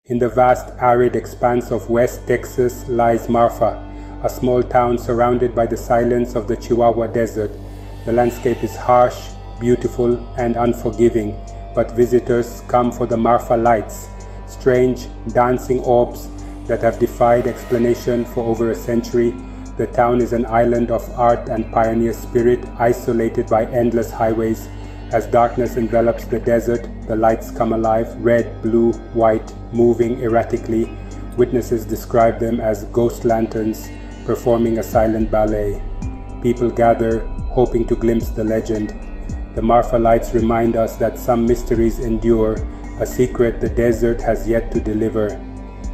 In the vast arid expanse of West Texas lies Marfa, a small town surrounded by the silence of the Chihuahua Desert. The landscape is harsh, beautiful, and unforgiving, but visitors come for the Marfa lights, strange dancing orbs that have defied explanation for over a century. The town is an island of art and pioneer spirit, isolated by endless highways. As darkness envelops the desert, the lights come alive, red, blue, white, moving erratically. Witnesses describe them as ghost lanterns performing a silent ballet. People gather, hoping to glimpse the legend. The Marfa lights remind us that some mysteries endure, a secret the desert has yet to deliver.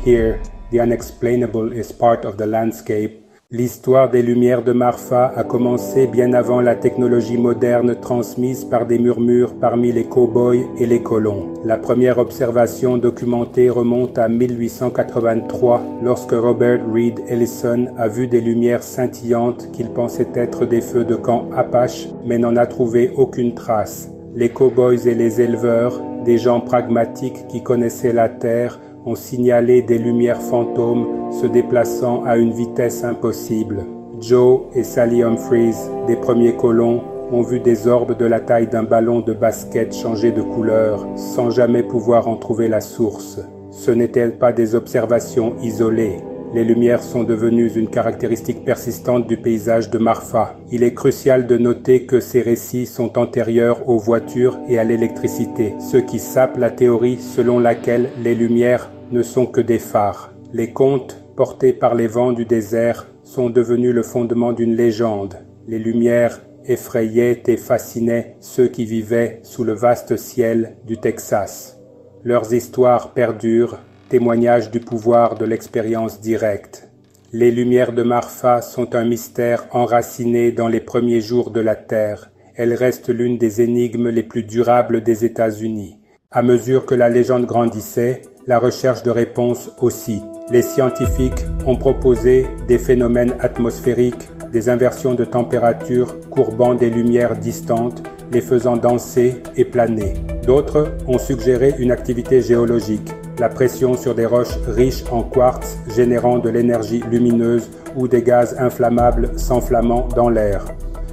Here, the unexplainable is part of the landscape. L'histoire des Lumières de Marfa a commencé bien avant la technologie moderne transmise par des murmures parmi les cow-boys et les colons. La première observation documentée remonte à 1883 lorsque Robert Reed Ellison a vu des lumières scintillantes qu'il pensait être des feux de camp Apache mais n'en a trouvé aucune trace. Les cow-boys et les éleveurs, des gens pragmatiques qui connaissaient la terre, ont signalé des lumières fantômes se déplaçant à une vitesse impossible. Joe et Sally Humphreys, des premiers colons, ont vu des orbes de la taille d'un ballon de basket changer de couleur, sans jamais pouvoir en trouver la source. Ce n'étaient pas des observations isolées. Les lumières sont devenues une caractéristique persistante du paysage de Marfa. Il est crucial de noter que ces récits sont antérieurs aux voitures et à l'électricité, ce qui sape la théorie selon laquelle les lumières ne sont que des phares. Les contes, portés par les vents du désert, sont devenus le fondement d'une légende. Les lumières effrayaient et fascinaient ceux qui vivaient sous le vaste ciel du Texas. Leurs histoires perdurent, témoignage du pouvoir de l'expérience directe. Les lumières de Marfa sont un mystère enraciné dans les premiers jours de la Terre. Elles restent l'une des énigmes les plus durables des États-Unis. À mesure que la légende grandissait, la recherche de réponses aussi. Les scientifiques ont proposé des phénomènes atmosphériques, des inversions de température courbant des lumières distantes, les faisant danser et planer. D'autres ont suggéré une activité géologique, la pression sur des roches riches en quartz générant de l'énergie lumineuse ou des gaz inflammables s'enflammant dans l'air.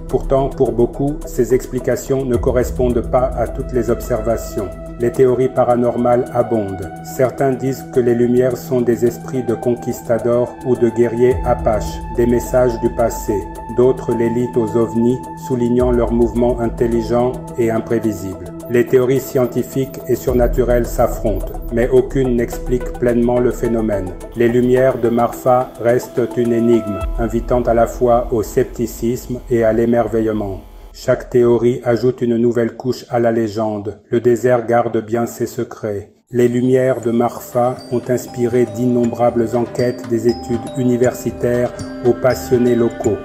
Pourtant, pour beaucoup, ces explications ne correspondent pas à toutes les observations. Les théories paranormales abondent. Certains disent que les lumières sont des esprits de conquistadors ou de guerriers apaches, des messages du passé. D'autres les lient aux ovnis, soulignant leurs mouvements intelligents et imprévisibles. Les théories scientifiques et surnaturelles s'affrontent, mais aucune n'explique pleinement le phénomène. Les lumières de Marfa restent une énigme, invitant à la fois au scepticisme et à l'émerveillement. Chaque théorie ajoute une nouvelle couche à la légende. Le désert garde bien ses secrets. Les lumières de Marfa ont inspiré d'innombrables enquêtes des études universitaires aux passionnés locaux.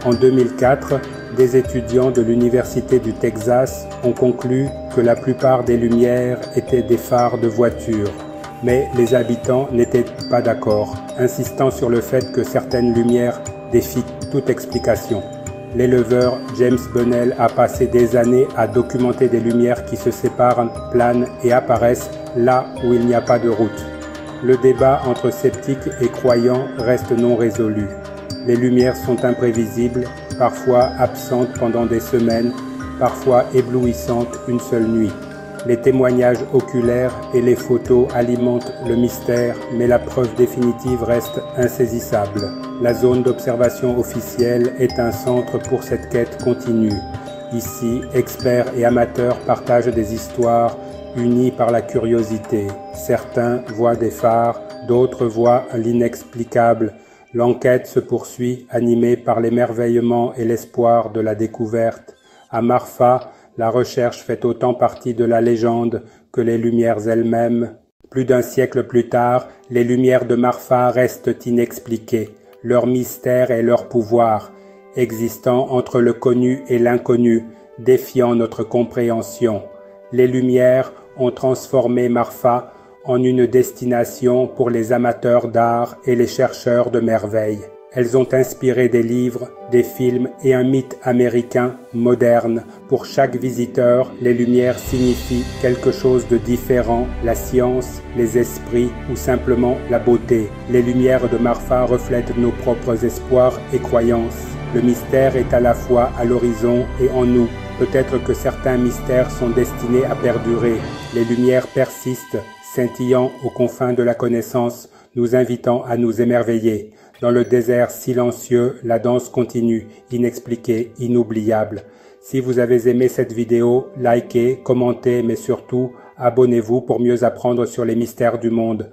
En 2004, des étudiants de l'Université du Texas ont conclu que la plupart des lumières étaient des phares de voitures. Mais les habitants n'étaient pas d'accord, insistant sur le fait que certaines lumières défient toute explication. L'éleveur James Bunnell a passé des années à documenter des lumières qui se séparent, planent et apparaissent là où il n'y a pas de route. Le débat entre sceptiques et croyants reste non résolu. Les lumières sont imprévisibles, parfois absentes pendant des semaines, parfois éblouissantes une seule nuit. Les témoignages oculaires et les photos alimentent le mystère, mais la preuve définitive reste insaisissable. La zone d'observation officielle est un centre pour cette quête continue. Ici, experts et amateurs partagent des histoires unis par la curiosité. Certains voient des phares, d'autres voient l'inexplicable. L'enquête se poursuit, animée par l'émerveillement et l'espoir de la découverte. À Marfa, la recherche fait autant partie de la légende que les lumières elles-mêmes. Plus d'un siècle plus tard, les lumières de Marfa restent inexpliquées, leur mystère et leur pouvoir, existant entre le connu et l'inconnu, défiant notre compréhension. Les lumières ont transformé Marfa en une destination pour les amateurs d'art et les chercheurs de merveilles. Elles ont inspiré des livres, des films et un mythe américain moderne. Pour chaque visiteur, les lumières signifient quelque chose de différent, la science, les esprits ou simplement la beauté. Les lumières de Marfa reflètent nos propres espoirs et croyances. Le mystère est à la fois à l'horizon et en nous. Peut-être que certains mystères sont destinés à perdurer. Les lumières persistent, scintillant aux confins de la connaissance, nous invitant à nous émerveiller. Dans le désert silencieux, la danse continue, inexpliquée, inoubliable. Si vous avez aimé cette vidéo, likez, commentez, mais surtout, abonnez-vous pour mieux apprendre sur les mystères du monde.